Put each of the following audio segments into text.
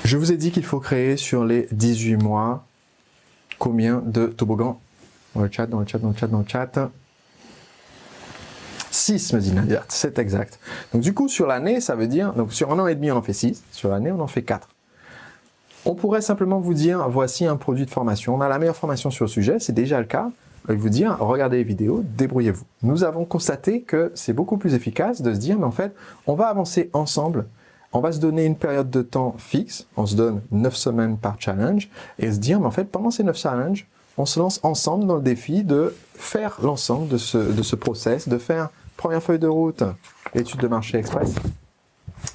Je vous ai dit qu'il faut créer sur les 18 mois combien de toboggans? Dans le chat. 6, me dit Nadia, c'est exact. Donc du coup, sur l'année, ça veut dire, donc sur un an et demi, on en fait 6, sur l'année, on en fait 4. On pourrait simplement vous dire, voici un produit de formation, on a la meilleure formation sur le sujet, c'est déjà le cas, et vous dire, regardez les vidéos, débrouillez-vous. Nous avons constaté que c'est beaucoup plus efficace de se dire, mais en fait, on va avancer ensemble, on va se donner une période de temps fixe, on se donne 9 semaines par challenge, et se dire, mais en fait, pendant ces 9 challenges, on se lance ensemble dans le défi de faire l'ensemble de ce process, de faire première feuille de route, étude de marché express.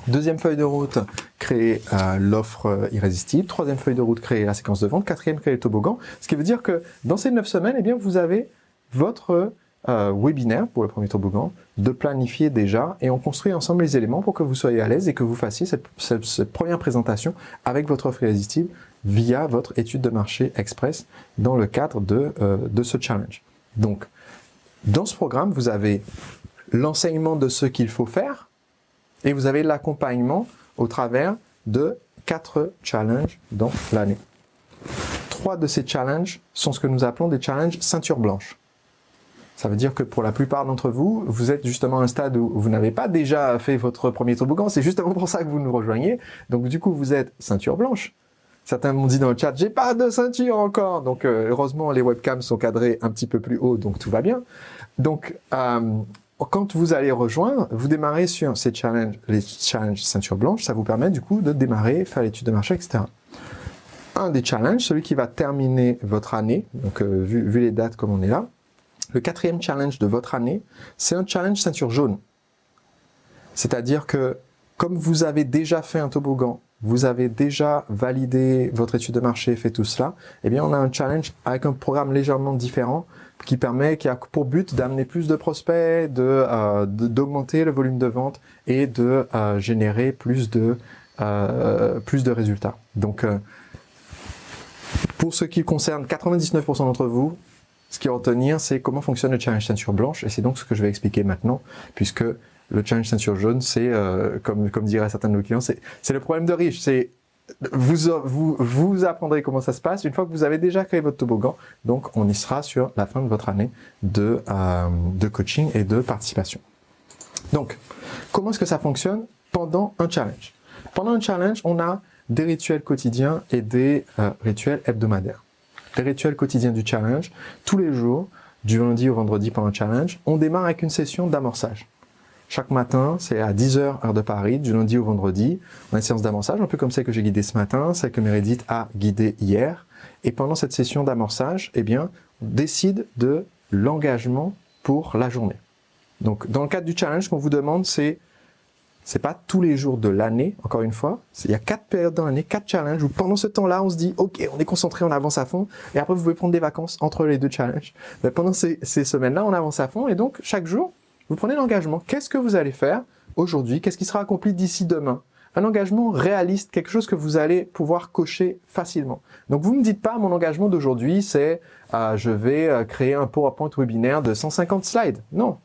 Deuxième feuille de route, créer l'offre irrésistible. Troisième feuille de route, créer la séquence de vente. Quatrième, créer le toboggan. Ce qui veut dire que dans ces 9 semaines, eh bien, vous avez votre webinaire pour le premier toboggan de planifier déjà et on construit ensemble les éléments pour que vous soyez à l'aise et que vous fassiez cette première présentation avec votre offre irrésistible via votre étude de marché express dans le cadre de ce challenge. Donc, dans ce programme, vous avez l'enseignement de ce qu'il faut faire et vous avez l'accompagnement au travers de 4 challenges dans l'année. 3 de ces challenges sont ce que nous appelons des challenges ceinture blanche. Ça veut dire que pour la plupart d'entre vous, vous êtes justement à un stade où vous n'avez pas déjà fait votre premier toboggan, c'est justement pour ça que vous nous rejoignez. Donc du coup, vous êtes ceinture blanche. Certains m'ont dit dans le chat, j'ai pas de ceinture encore. Donc heureusement, les webcams sont cadrés un petit peu plus haut, donc tout va bien. Donc quand vous allez rejoindre, vous démarrez sur ces challenges, les challenges ceinture blanche, ça vous permet du coup de démarrer, faire l'étude de marché, etc. Un des challenges, celui qui va terminer votre année, donc vu les dates comme on est là, le 4e challenge de votre année, c'est un challenge ceinture jaune. C'est-à-dire que comme vous avez déjà fait un toboggan, vous avez déjà validé votre étude de marché, fait tout cela, eh bien on a un challenge avec un programme légèrement différent qui a pour but d'amener plus de prospects, d'augmenter le volume de vente et de générer plus de résultats. Donc pour ce qui concerne 99% d'entre vous, ce qu'il y a à retenir, c'est comment fonctionne le challenge ceinture blanche, et c'est donc ce que je vais expliquer maintenant, puisque le challenge ceinture jaune, c'est, comme diraient certains de nos clients, c'est le problème de riche. C'est vous apprendrez comment ça se passe une fois que vous avez déjà créé votre toboggan. Donc, on y sera sur la fin de votre année de coaching et de participation. Donc, comment est-ce que ça fonctionne pendant un challenge? Pendant un challenge, on a des rituels quotidiens et des rituels hebdomadaires. Les rituels quotidiens du challenge, tous les jours, du lundi au vendredi pendant le challenge, on démarre avec une session d'amorçage. Chaque matin, c'est à 10h, heure de Paris, du lundi au vendredi, on a une séance d'amorçage, un peu comme celle que j'ai guidée ce matin, celle que Meredith a guidée hier. Et pendant cette session d'amorçage, eh bien, on décide de l'engagement pour la journée. Donc, dans le cadre du challenge, ce qu'on vous demande, c'est pas tous les jours de l'année, encore une fois. Il y a 4 périodes dans l'année, 4 challenges, où pendant ce temps-là, on se dit, OK, on est concentré, on avance à fond, et après, vous pouvez prendre des vacances entre les 2 challenges. Mais pendant ces semaines-là, on avance à fond, et donc, chaque jour, vous prenez l'engagement. Qu'est-ce que vous allez faire aujourd'hui? Qu'est-ce qui sera accompli d'ici demain? Un engagement réaliste, quelque chose que vous allez pouvoir cocher facilement. Donc, vous ne me dites pas, mon engagement d'aujourd'hui, c'est je vais créer un PowerPoint webinaire de 150 slides. Non.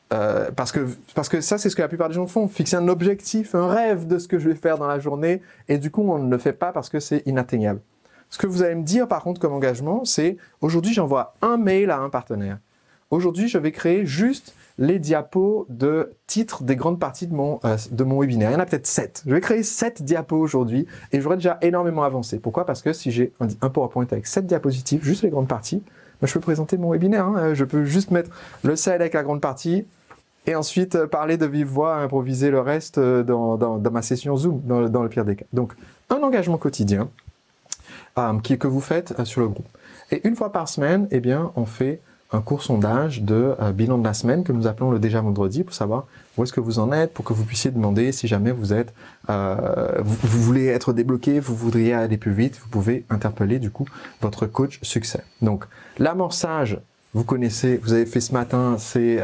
Parce que ça, c'est ce que la plupart des gens font. Fixer un objectif, un rêve de ce que je vais faire dans la journée, et du coup, on ne le fait pas parce que c'est inatteignable. Ce que vous allez me dire, par contre, comme engagement, c'est aujourd'hui, j'envoie un mail à un partenaire. Aujourd'hui, je vais créer juste les diapos de titres des grandes parties de mon webinaire. Il y en a peut-être 7. Je vais créer 7 diapos aujourd'hui et j'aurai déjà énormément avancé. Pourquoi? Parce que si j'ai un PowerPoint avec 7 diapositives, juste les grandes parties, je peux présenter mon webinaire. Hein. Je peux juste mettre le slide avec la grande partie et ensuite parler de vive voix, improviser le reste dans ma session Zoom, dans le pire des cas. Donc, un engagement quotidien que vous faites sur le groupe. Et une fois par semaine, eh bien, on fait un court sondage de bilan de la semaine que nous appelons le déjà vendredi pour savoir où est-ce que vous en êtes, pour que vous puissiez demander si jamais vous êtes, vous voulez être débloqué, vous voudriez aller plus vite, vous pouvez interpeller du coup votre coach succès. Donc l'amorçage, vous connaissez, vous avez fait ce matin, c'est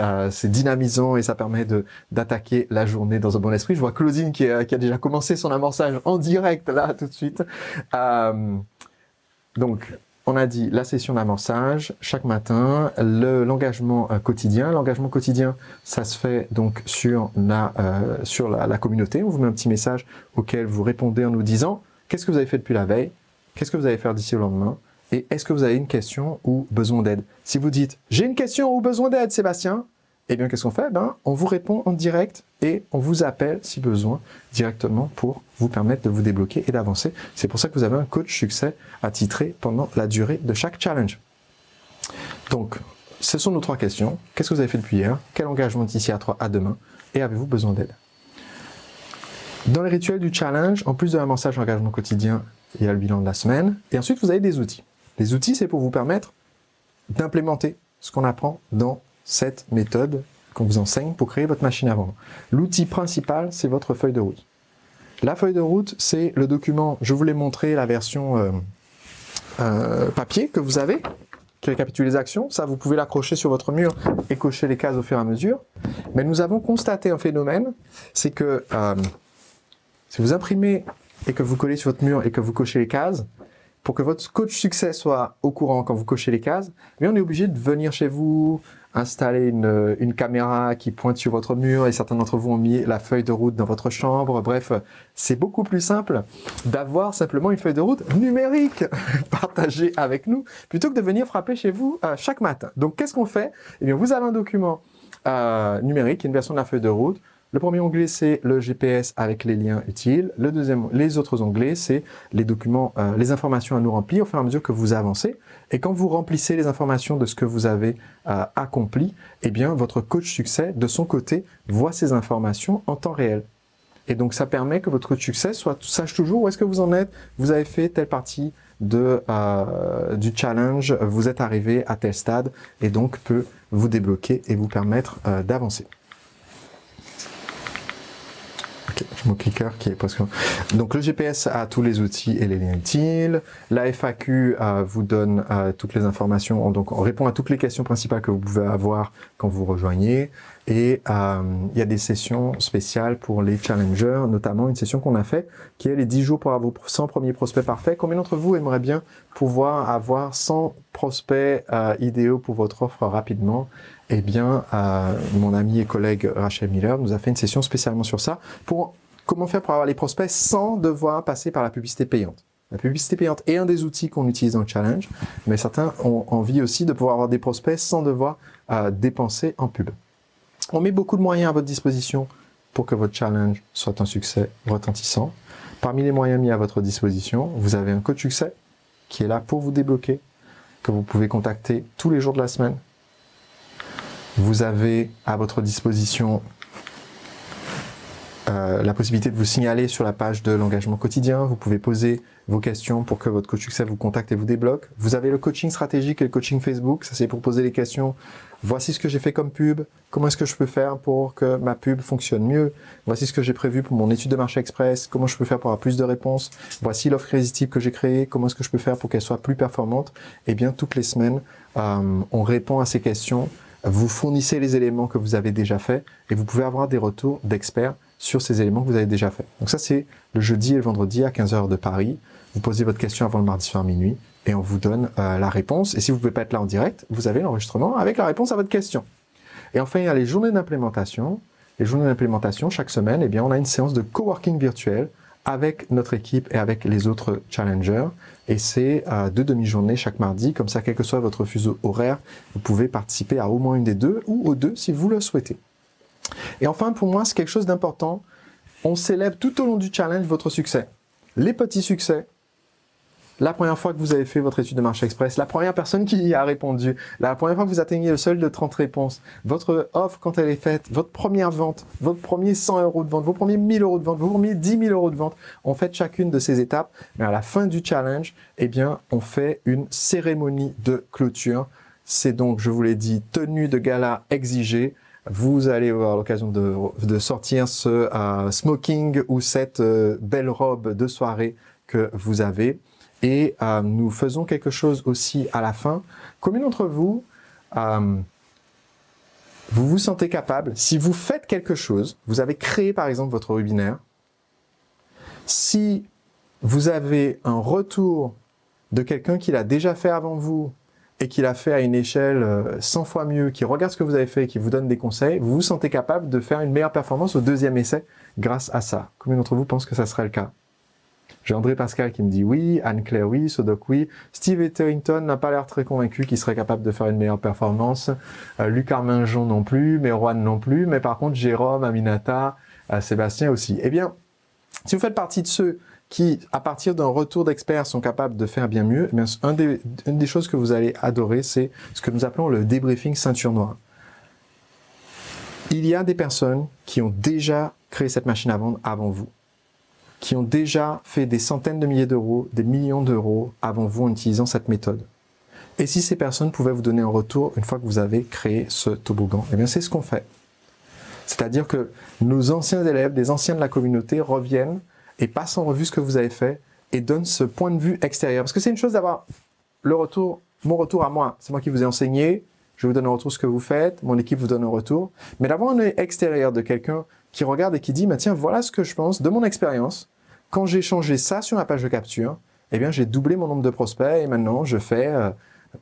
dynamisant et ça permet d'attaquer la journée dans un bon esprit. Je vois Claudine qui a déjà commencé son amorçage en direct là tout de suite. Donc on a dit la session d'amorçage chaque matin, l'engagement quotidien. L'engagement quotidien, ça se fait donc sur la communauté. On vous met un petit message auquel vous répondez en nous disant qu'est-ce que vous avez fait depuis la veille, qu'est-ce que vous allez faire d'ici au lendemain, et est-ce que vous avez une question ou besoin d'aide. Si vous dites j'ai une question ou besoin d'aide, Sébastien, eh bien, qu'est-ce qu'on fait? On vous répond en direct et on vous appelle, si besoin, directement pour vous permettre de vous débloquer et d'avancer. C'est pour ça que vous avez un coach succès attitré pendant la durée de chaque challenge. Donc, ce sont nos 3 questions. Qu'est-ce que vous avez fait depuis hier? Quel engagement d'ici à demain? Et avez-vous besoin d'aide? Dans les rituels du challenge, en plus de l'amorçage engagement quotidien, il y a le bilan de la semaine. Et ensuite, vous avez des outils. Les outils, c'est pour vous permettre d'implémenter ce qu'on apprend dans cette méthode qu'on vous enseigne pour créer votre machine à vendre. L'outil principal, c'est votre feuille de route. La feuille de route, c'est le document, je vous l'ai montré, la version papier que vous avez, qui récapitule les actions. Ça, vous pouvez l'accrocher sur votre mur et cocher les cases au fur et à mesure. Mais nous avons constaté un phénomène, c'est que si vous imprimez et que vous collez sur votre mur et que vous cochez les cases, pour que votre coach succès soit au courant quand vous cochez les cases, on est obligé de venir chez vous, installer une caméra qui pointe sur votre mur, et certains d'entre vous ont mis la feuille de route dans votre chambre. Bref, c'est beaucoup plus simple d'avoir simplement une feuille de route numérique partagée avec nous, plutôt que de venir frapper chez vous chaque matin. Donc, qu'est-ce qu'on fait? Eh bien, vous avez un document numérique, une version de la feuille de route. Le premier onglet, c'est le GPS avec les liens utiles. Le deuxième, les autres onglets, c'est les documents, les informations à nous remplir au fur et à mesure que vous avancez. Et quand vous remplissez les informations de ce que vous avez accompli, eh bien, votre coach succès, de son côté, voit ces informations en temps réel. Et donc, ça permet que votre coach succès sache toujours où est-ce que vous en êtes. Vous avez fait telle partie du challenge, vous êtes arrivé à tel stade, et donc peut vous débloquer et vous permettre d'avancer. Mon clicker qui est presque... Donc le GPS a tous les outils et les liens utiles. La FAQ vous donne toutes les informations. Donc on répond à toutes les questions principales que vous pouvez avoir quand vous rejoignez. Et il y a des sessions spéciales pour les challengers, notamment une session qu'on a fait qui est les 10 jours pour avoir vos 100 premiers prospects parfaits. Combien d'entre vous aimeraient bien pouvoir avoir 100 prospects idéaux pour votre offre rapidement? Eh bien, mon ami et collègue Rachel Miller nous a fait une session spécialement sur ça, pour comment faire pour avoir les prospects sans devoir passer par la publicité payante. La publicité payante est un des outils qu'on utilise dans le challenge, mais certains ont envie aussi de pouvoir avoir des prospects sans devoir dépenser en pub. On met beaucoup de moyens à votre disposition pour que votre challenge soit un succès retentissant. Parmi les moyens mis à votre disposition, vous avez un coach succès qui est là pour vous débloquer, que vous pouvez contacter tous les jours de la semaine. Vous avez à votre disposition la possibilité de vous signaler sur la page de l'engagement quotidien. Vous pouvez poser vos questions pour que votre coach succès vous contacte et vous débloque. Vous avez le coaching stratégique et le coaching Facebook. Ça, c'est pour poser les questions. Voici ce que j'ai fait comme pub. Comment est-ce que je peux faire pour que ma pub fonctionne mieux? Voici ce que j'ai prévu pour mon étude de marché express. Comment je peux faire pour avoir plus de réponses? Voici l'offre irrésistible que j'ai créée. Comment est-ce que je peux faire pour qu'elle soit plus performante? Eh bien, toutes les semaines, on répond à ces questions. Vous fournissez les éléments que vous avez déjà faits et vous pouvez avoir des retours d'experts sur ces éléments que vous avez déjà faits. Donc ça, c'est le jeudi et le vendredi à 15h de Paris. Vous posez votre question avant le mardi soir minuit et on vous donne la réponse. Et si vous ne pouvez pas être là en direct, vous avez l'enregistrement avec la réponse à votre question. Et enfin, il y a les journées d'implémentation. Les journées d'implémentation, chaque semaine, eh bien, on a une séance de coworking virtuel avec notre équipe et avec les autres challengers. Et c'est 2 demi-journées chaque mardi. Comme ça, quel que soit votre fuseau horaire, vous pouvez participer à au moins une des deux ou aux deux si vous le souhaitez. Et enfin, pour moi, c'est quelque chose d'important. On célèbre tout au long du challenge votre succès. Les petits succès. La première fois que vous avez fait votre étude de marché express, la première personne qui y a répondu, la première fois que vous atteignez le seuil de 30 réponses, votre offre quand elle est faite, votre première vente, votre premier 100 € de vente, vos premiers 1000 € de vente, vos premiers 10 000 € de vente. On fait chacune de ces étapes, mais à la fin du challenge, eh bien, on fait une cérémonie de clôture. C'est donc, je vous l'ai dit, tenue de gala exigée. Vous allez avoir l'occasion de sortir ce smoking ou cette belle robe de soirée que vous avez. Et nous faisons quelque chose aussi à la fin. Combien d'entre vous, vous vous sentez capable, si vous faites quelque chose, vous avez créé par exemple votre webinaire, si vous avez un retour de quelqu'un qui l'a déjà fait avant vous et qui l'a fait à une échelle 100 fois mieux, qui regarde ce que vous avez fait et qui vous donne des conseils, vous vous sentez capable de faire une meilleure performance au deuxième essai grâce à ça. Combien d'entre vous pensent que ça serait le cas? J'ai André Pascal qui me dit oui, Anne-Claire oui, Sodoc oui, Steve Etherington n'a pas l'air très convaincu qu'il serait capable de faire une meilleure performance, Luc Arminjon non plus, Merwan non plus, mais par contre Jérôme, Aminata, Sébastien aussi. Eh bien, si vous faites partie de ceux qui, à partir d'un retour d'experts, sont capables de faire bien mieux, eh bien, une des choses que vous allez adorer, c'est ce que nous appelons le débriefing ceinture noire. Il y a des personnes qui ont déjà créé cette machine à vendre avant vous, qui ont déjà fait des centaines de milliers d'euros, des millions d'euros avant vous en utilisant cette méthode. Et si ces personnes pouvaient vous donner un retour une fois que vous avez créé ce toboggan, eh bien c'est ce qu'on fait. C'est-à-dire que nos anciens élèves, des anciens de la communauté reviennent et passent en revue ce que vous avez fait et donnent ce point de vue extérieur. Parce que c'est une chose d'avoir le retour, mon retour à moi. C'est moi qui vous ai enseigné, je vous donne un retour ce que vous faites, mon équipe vous donne un retour. Mais d'avoir un œil extérieur de quelqu'un qui regarde et qui dit, tiens, voilà ce que je pense de mon expérience. Quand j'ai changé ça sur ma page de capture, eh bien, j'ai doublé mon nombre de prospects et maintenant, je fais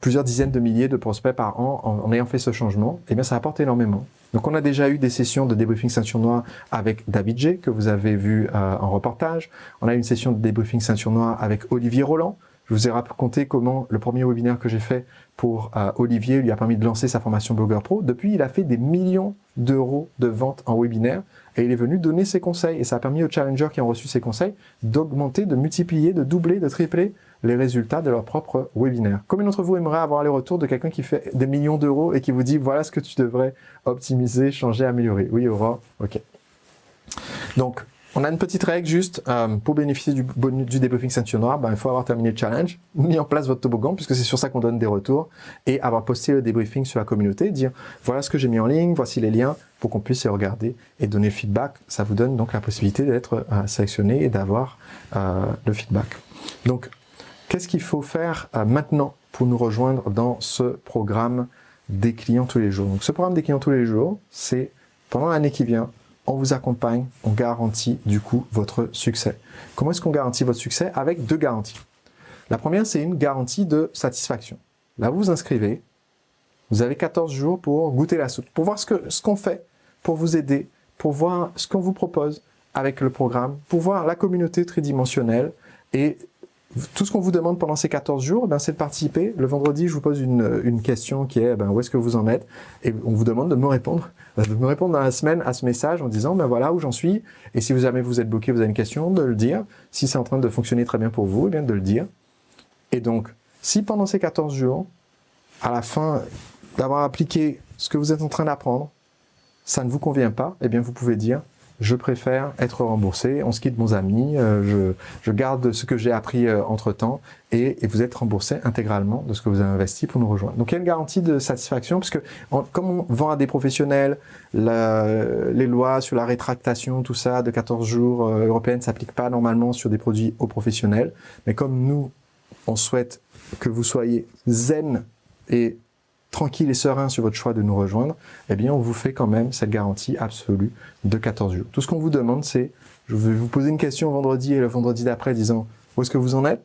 plusieurs dizaines de milliers de prospects par an en ayant fait ce changement. Eh bien, ça apporte énormément. Donc, on a déjà eu des sessions de débriefing ceinture noire avec David G, que vous avez vu en reportage. On a eu une session de débriefing ceinture noire avec Olivier Roland. Je vous ai raconté comment le premier webinaire que j'ai fait pour Olivier lui a permis de lancer sa formation Blogueur Pro. Depuis, il a fait des millions d'euros de ventes en webinaire et il est venu donner ses conseils. Et ça a permis aux challengers qui ont reçu ses conseils d'augmenter, de multiplier, de doubler, de tripler les résultats de leur propre webinaire. Combien d'entre vous aimeraient avoir les retours de quelqu'un qui fait des millions d'euros et qui vous dit voilà ce que tu devrais optimiser, changer, améliorer? Oui, Aurore? Ok. Donc, on a une petite règle juste, pour bénéficier du débriefing ceinture noire, il faut avoir terminé le challenge, mis en place votre toboggan, puisque c'est sur ça qu'on donne des retours, et avoir posté le débriefing sur la communauté, dire voilà ce que j'ai mis en ligne, voici les liens, pour qu'on puisse les regarder et donner le feedback. Ça vous donne donc la possibilité d'être sélectionné et d'avoir le feedback. Donc, qu'est-ce qu'il faut faire maintenant pour nous rejoindre dans ce programme des clients tous les jours? Donc, ce programme des clients tous les jours, c'est pendant l'année qui vient, on vous accompagne, on garantit du coup votre succès. Comment est-ce qu'on garantit votre succès? Avec deux garanties. La première, c'est une garantie de satisfaction. Là, vous vous inscrivez, vous avez 14 jours pour goûter la soupe, pour voir ce qu'on fait, pour vous aider, pour voir ce qu'on vous propose avec le programme, pour voir la communauté tridimensionnelle et tout ce qu'on vous demande pendant ces 14 jours, c'est de participer. Le vendredi, je vous pose une question qui est où est-ce que vous en êtes? Et on vous demande de me répondre dans la semaine à ce message en disant voilà où j'en suis. Et si jamais vous êtes bloqué, vous avez une question, de le dire. Si c'est en train de fonctionner très bien pour vous, eh bien de le dire. Et donc, si pendant ces 14 jours, à la fin d'avoir appliqué ce que vous êtes en train d'apprendre, ça ne vous convient pas, eh bien vous pouvez dire je préfère être remboursé, on se quitte bons amis, je garde ce que j'ai appris entre-temps et vous êtes remboursé intégralement de ce que vous avez investi pour nous rejoindre. Donc il y a une garantie de satisfaction puisque comme on vend à des professionnels, les lois sur la rétractation, tout ça, de 14 jours européennes ne s'appliquent pas normalement sur des produits aux professionnels. Mais comme nous, on souhaite que vous soyez zen et tranquille et serein sur votre choix de nous rejoindre, eh bien, on vous fait quand même cette garantie absolue de 14 jours. Tout ce qu'on vous demande, c'est, je vais vous poser une question vendredi et le vendredi d'après disant, où est-ce que vous en êtes?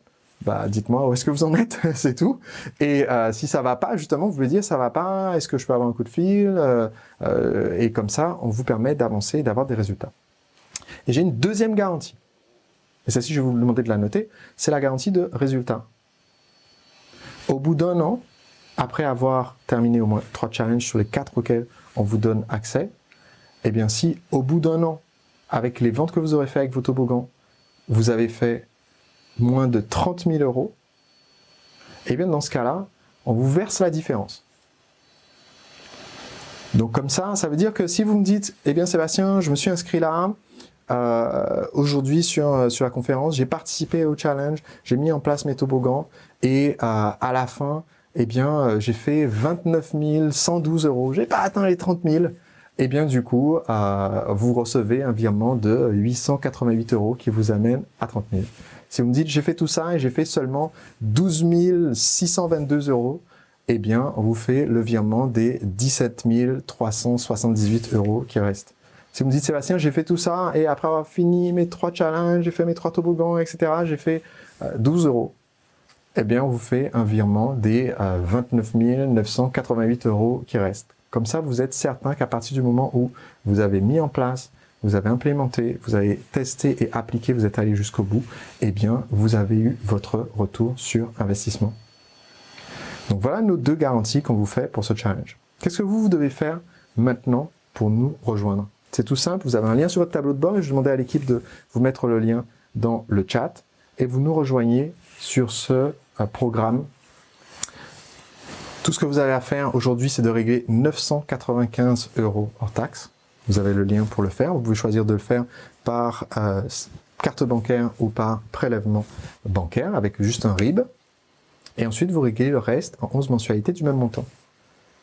Dites-moi où est-ce que vous en êtes, c'est tout. Et si ça va pas, justement, vous pouvez dire, ça va pas, est-ce que je peux avoir un coup de fil? Et comme ça, on vous permet d'avancer et d'avoir des résultats. Et j'ai une deuxième garantie. Et celle-ci, je vais vous demander de la noter, c'est la garantie de résultat. Au bout d'un an, après avoir terminé au moins 3 challenges sur les 4 auxquels on vous donne accès, eh bien si au bout d'un an, avec les ventes que vous aurez fait avec vos toboggans, vous avez fait moins de 30 000 euros, eh bien dans ce cas-là, on vous verse la différence. Donc comme ça veut dire que si vous me dites, eh bien Sébastien, je me suis inscrit là, aujourd'hui sur la conférence, j'ai participé au challenge, j'ai mis en place mes toboggans et à la fin, eh bien, j'ai fait 29 112 euros. J'ai pas atteint les 30 000. Eh bien, du coup, vous recevez un virement de 888 euros qui vous amène à 30 000. Si vous me dites, j'ai fait tout ça et j'ai fait seulement 12 622 euros, eh bien, on vous fait le virement des 17 378 euros qui restent. Si vous me dites, Sébastien, j'ai fait tout ça et après avoir fini mes 3 challenges, j'ai fait mes 3 toboggans, etc., j'ai fait 12 euros. eh bien, on vous fait un virement des 29 988 € qui restent. Comme ça, vous êtes certain qu'à partir du moment où vous avez mis en place, vous avez implémenté, vous avez testé et appliqué, vous êtes allé jusqu'au bout, eh bien, vous avez eu votre retour sur investissement. Donc voilà nos 2 garanties qu'on vous fait pour ce challenge. Qu'est-ce que vous devez faire maintenant pour nous rejoindre? C'est tout simple, vous avez un lien sur votre tableau de bord et je vais demander à l'équipe de vous mettre le lien dans le chat et vous nous rejoignez sur ce programme. Tout ce que vous avez à faire aujourd'hui, c'est de régler 995 € hors taxe. Vous avez le lien pour le faire. Vous pouvez choisir de le faire par carte bancaire ou par prélèvement bancaire avec juste un RIB. Et ensuite, vous réglez le reste en 11 mensualités du même montant.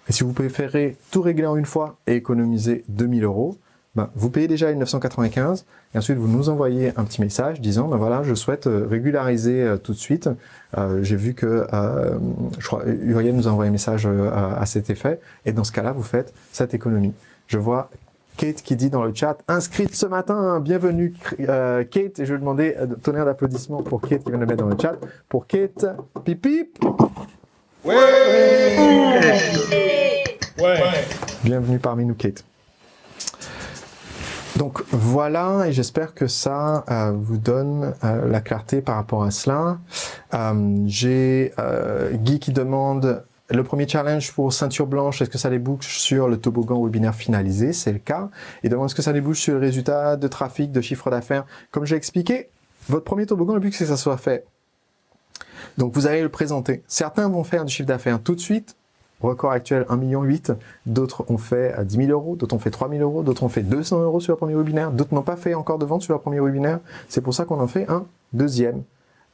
Et si vous préférez tout régler en une fois et économiser 2000 €, ben, vous payez déjà les 995 et ensuite vous nous envoyez un petit message disant ben voilà, je souhaite régulariser tout de suite. J'ai vu que je crois Uriel nous a envoyé un message à cet effet et dans ce cas-là, vous faites cette économie. Je vois Kate qui dit dans le chat inscrite ce matin, bienvenue Kate, et je vais demander tonnerre d'applaudissements pour Kate qui vient de le mettre dans le chat. Pour Kate, pip pip. Ouais. Ouais. Bienvenue parmi nous Kate. Donc voilà, et j'espère que ça vous donne la clarté par rapport à cela. J'ai Guy qui demande le premier challenge pour ceinture blanche, est-ce que ça débouche sur le toboggan webinaire finalisé? C'est le cas. Il demande est-ce que ça débouche sur le résultat de trafic, de chiffre d'affaires? Comme j'ai expliqué, votre premier toboggan, le but c'est que ça soit fait. Donc vous allez le présenter. Certains vont faire du chiffre d'affaires tout de suite. Record actuel 1,8 million. D'autres ont fait 10 000 €, d'autres ont fait 3 000 €, d'autres ont fait 200 € sur leur premier webinaire, d'autres n'ont pas fait encore de vente sur leur premier webinaire. C'est pour ça qu'on en fait un deuxième.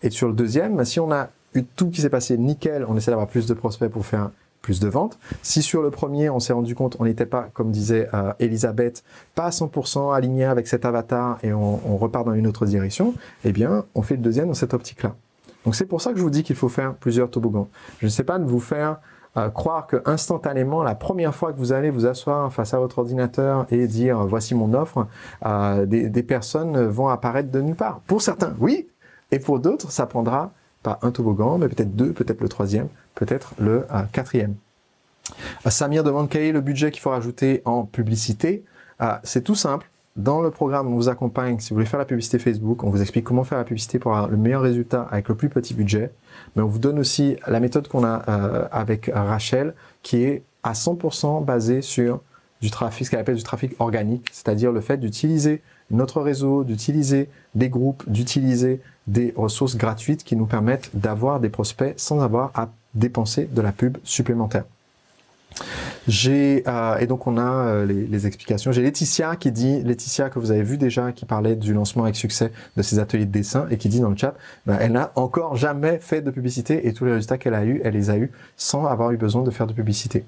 Et sur le deuxième, si on a eu tout qui s'est passé nickel, on essaie d'avoir plus de prospects pour faire plus de ventes. Si sur le premier, on s'est rendu compte, on n'était pas, comme disait Elisabeth, pas à 100% aligné avec cet avatar et on repart dans une autre direction, eh bien, on fait le deuxième dans cette optique-là. Donc c'est pour ça que je vous dis qu'il faut faire plusieurs toboggans. Je ne sais pas de vous faire croire que instantanément, la première fois que vous allez vous asseoir face à votre ordinateur et dire voici mon offre, des personnes vont apparaître de nulle part. Pour certains, oui, et pour d'autres, ça prendra pas un toboggan, mais peut-être 2, peut-être le 3e, peut-être le 4e. Samir demande quel est le budget qu'il faut rajouter en publicité. C'est tout simple. Dans le programme, on vous accompagne. Si vous voulez faire la publicité Facebook, on vous explique comment faire la publicité pour avoir le meilleur résultat avec le plus petit budget. Mais on vous donne aussi la méthode qu'on a avec Rachel, qui est à 100% basée sur du trafic, ce qu'elle appelle du trafic organique, c'est-à-dire le fait d'utiliser notre réseau, d'utiliser des groupes, d'utiliser des ressources gratuites qui nous permettent d'avoir des prospects sans avoir à dépenser de la pub supplémentaire. Et donc on a les explications. J'ai Laetitia qui dit, Laetitia que vous avez vu déjà, qui parlait du lancement avec succès de ses ateliers de dessin et qui dit dans le chat, elle n'a encore jamais fait de publicité et tous les résultats qu'elle a eu, elle les a eu sans avoir eu besoin de faire de publicité.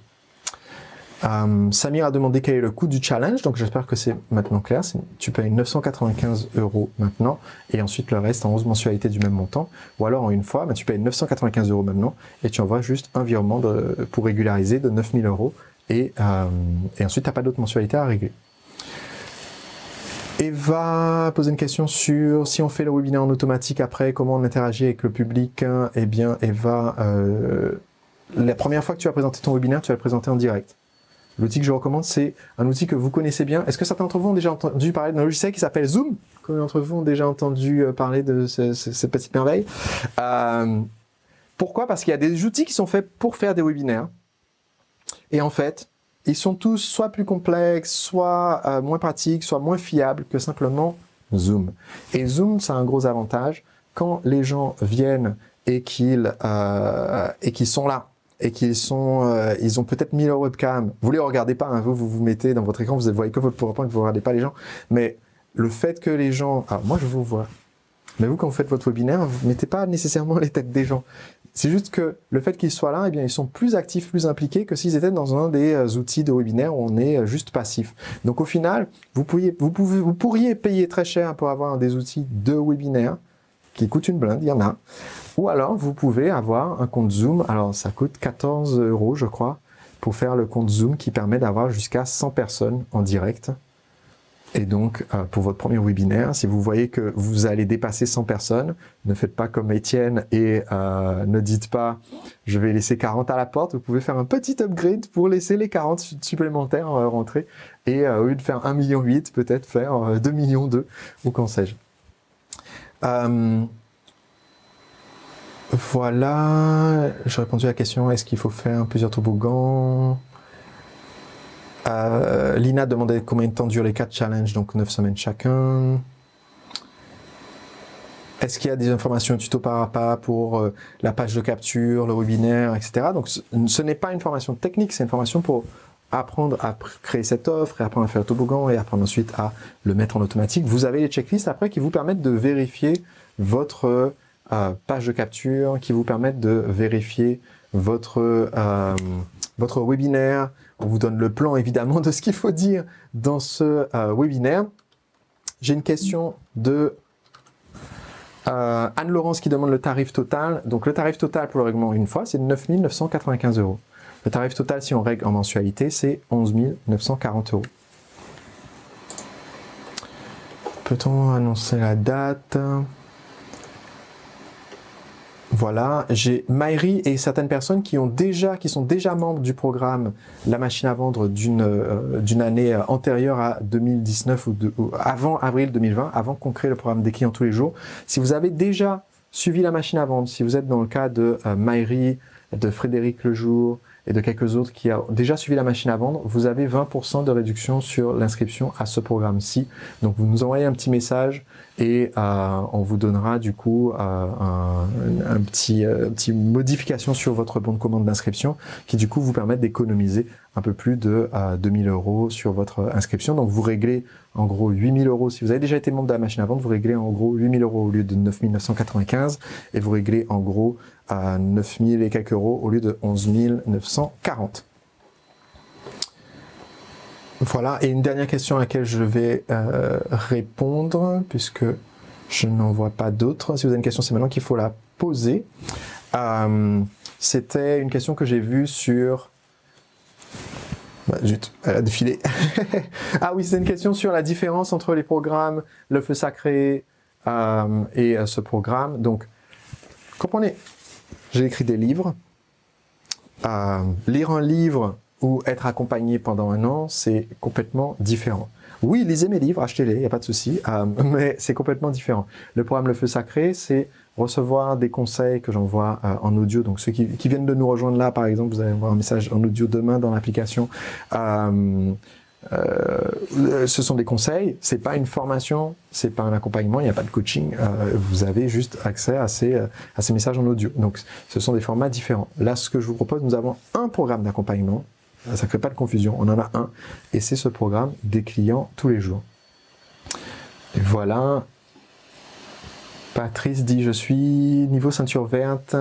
Samir a demandé quel est le coût du challenge, donc j'espère que c'est maintenant clair. Tu payes 995 € maintenant et ensuite le reste en 11 mensualités du même montant, ou alors en une fois, tu payes 995 € maintenant et tu envoies juste un virement pour régulariser de 9 000 € et ensuite tu n'as pas d'autres mensualités à régler. Eva pose une question sur si on fait le webinaire en automatique après, comment on interagit avec le public. Eh bien Eva, la première fois que tu vas présenter ton webinaire, tu vas le présenter en direct. L'outil que je recommande, c'est un outil que vous connaissez bien. Est-ce que certains d'entre vous ont déjà entendu parler d'un logiciel qui s'appelle Zoom? Combien d'entre vous ont déjà entendu parler de cette petite merveille? Pourquoi? Parce qu'il y a des outils qui sont faits pour faire des webinaires. Et en fait, ils sont tous soit plus complexes, soit moins pratiques, soit moins fiables que simplement Zoom. Et Zoom, ça a un gros avantage. Quand les gens viennent et qu'ils sont là, et qu'ils ont peut-être mis leur webcam. Vous les regardez pas, hein, vous mettez dans votre écran, vous ne voyez que votre PowerPoint, vous ne regardez pas les gens. Mais le fait que les gens... Alors moi, je vous vois. Mais vous, quand vous faites votre webinaire, vous ne mettez pas nécessairement les têtes des gens. C'est juste que le fait qu'ils soient là, eh bien, ils sont plus actifs, plus impliqués que s'ils étaient dans un des outils de webinaire où on est juste passif. Donc au final, vous pourriez payer très cher pour avoir des outils de webinaire qui coûtent une blinde, il y en a. Ou alors, vous pouvez avoir un compte Zoom. Alors, ça coûte 14 €, je crois, pour faire le compte Zoom qui permet d'avoir jusqu'à 100 personnes en direct. Et donc, pour votre premier webinaire, si vous voyez que vous allez dépasser 100 personnes, ne faites pas comme Étienne et ne dites pas « je vais laisser 40 à la porte ». Vous pouvez faire un petit upgrade pour laisser les 40 supplémentaires rentrer. Et au lieu de faire 1,8 million, peut-être faire 2,2 millions ou qu'en sais-je. Voilà, j'ai répondu à la question, est-ce qu'il faut faire plusieurs toboggans? Lina demandait combien de temps durent les 4 challenges, donc 9 semaines chacun. Est-ce qu'il y a des informations tuto par à pas pour la page de capture, le webinaire, etc. Donc ce n'est pas une formation technique, c'est une formation pour apprendre à créer cette offre et apprendre à faire le toboggan et apprendre ensuite à le mettre en automatique. Vous avez les checklists après qui vous permettent de vérifier votre page de capture, qui vous permettent de vérifier votre webinaire. On vous donne le plan évidemment de ce qu'il faut dire dans ce webinaire. J'ai une question de Anne-Laurence qui demande le tarif total. Donc le tarif total pour le règlement une fois, c'est 9 995 €. Le tarif total si on règle en mensualité, c'est 11 940 €. Peut-on annoncer la date? Voilà, j'ai Maïri et certaines personnes qui sont déjà membres du programme La Machine à Vendre d'une année antérieure à 2019 ou avant avril 2020, avant qu'on crée le programme des clients tous les jours. Si vous avez déjà suivi La Machine à Vendre, si vous êtes dans le cas de Maïri, de Frédéric Lejour et de quelques autres qui ont déjà suivi La Machine à Vendre, vous avez 20% de réduction sur l'inscription à ce programme-ci. Donc vous nous envoyez un petit message et on vous donnera du coup un petit modification sur votre bon de commande d'inscription qui du coup vous permet d'économiser un peu plus de 2 000 € sur votre inscription. Donc vous réglez en gros 8 000 €. Si vous avez déjà été membre de La Machine à Vendre, vous réglez en gros 8 000 € au lieu de 9 995 et vous réglez en gros 9 000 et quelques euros au lieu de 11 940. Voilà, et une dernière question à laquelle je vais répondre, puisque je n'en vois pas d'autres. Si vous avez une question, c'est maintenant qu'il faut la poser. C'était une question que j'ai vue sur... Zut, elle a défilé. Ah oui, c'est une question sur la différence entre les programmes, le feu sacré et ce programme. Donc, comprenez, j'ai écrit des livres. Lire un livre ou être accompagné pendant un an, c'est complètement différent. Oui, lisez mes livres, achetez-les, il n'y a pas de souci, mais c'est complètement différent. Le programme Le Feu Sacré, c'est recevoir des conseils que j'envoie en audio. Donc ceux qui viennent de nous rejoindre là, par exemple, vous allez avoir un message en audio demain dans l'application. Ce sont des conseils, c'est pas une formation, c'est pas un accompagnement, il n'y a pas de coaching, vous avez juste accès à ces messages en audio. Donc ce sont des formats différents. Là, ce que je vous propose, nous avons un programme d'accompagnement, ça ne crée pas de confusion, on en a un, et c'est ce programme des clients tous les jours. Et voilà, Patrice dit, je suis niveau ceinture verte,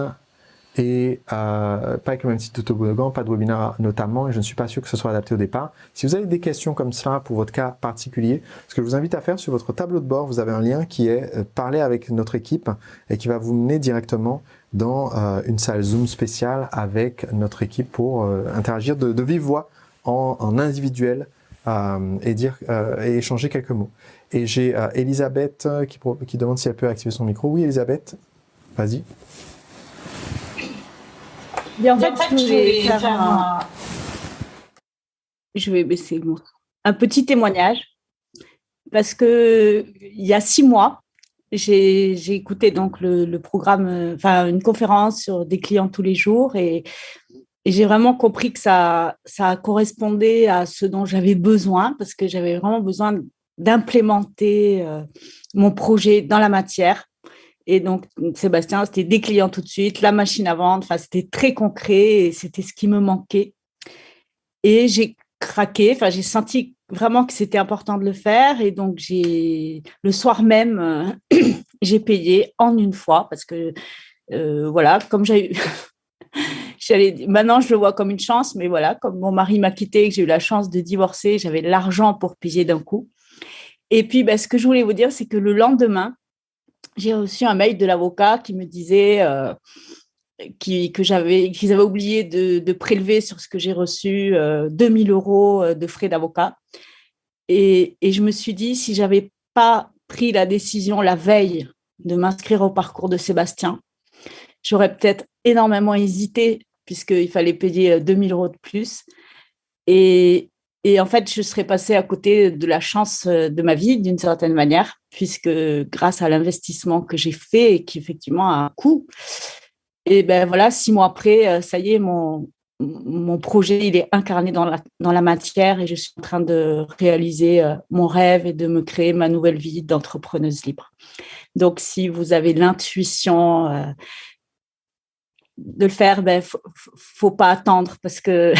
et pas avec le même type de toboggan, pas de webinaire notamment, et je ne suis pas sûr que ce soit adapté au départ. Si vous avez des questions comme ça pour votre cas particulier, ce que je vous invite à faire sur votre tableau de bord, vous avez un lien qui est parler avec notre équipe et qui va vous mener directement dans une salle Zoom spéciale avec notre équipe pour interagir de vive voix en individuel et échanger quelques mots. Et j'ai Elisabeth qui demande si elle peut activer son micro. Oui, Elisabeth, vas-y. Bien, en fait, je vais baisser un petit témoignage parce que il y a 6 mois, j'ai écouté donc le programme, enfin une conférence sur des clients tous les jours et j'ai vraiment compris que ça correspondait à ce dont j'avais besoin parce que j'avais vraiment besoin d'implémenter mon projet dans la matière. Et donc, Sébastien, c'était des clients tout de suite, la machine à vendre, enfin, c'était très concret et c'était ce qui me manquait. Et j'ai craqué, enfin, j'ai senti vraiment que c'était important de le faire. Et donc, le soir même, j'ai payé en une fois parce que, voilà, comme maintenant, je le vois comme une chance, mais voilà, comme mon mari m'a quittée et que j'ai eu la chance de divorcer, j'avais l'argent pour payer d'un coup. Et puis, ce que je voulais vous dire, c'est que le lendemain, j'ai reçu un mail de l'avocat qui me disait qu'ils avaient oublié de prélever sur ce que j'ai reçu 2 000 € de frais d'avocat. Et je me suis dit, si j'avais pas pris la décision la veille de m'inscrire au parcours de Sébastien, j'aurais peut-être énormément hésité puisqu'il fallait payer 2 000 € de plus. Et en fait, je serais passée à côté de la chance de ma vie d'une certaine manière, puisque grâce à l'investissement que j'ai fait et qui effectivement a un coût, et ben voilà, 6 mois après, ça y est, mon projet, il est incarné dans la matière et je suis en train de réaliser mon rêve et de me créer ma nouvelle vie d'entrepreneuse libre. Donc, si vous avez l'intuition de le faire, ben, faut pas attendre parce que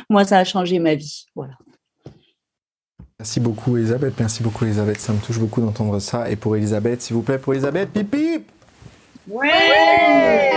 moi, ça a changé ma vie. Voilà. Merci beaucoup Elisabeth, ça me touche beaucoup d'entendre ça. Et pour Elisabeth, s'il vous plaît, pour Elisabeth, pip pip. Ouais.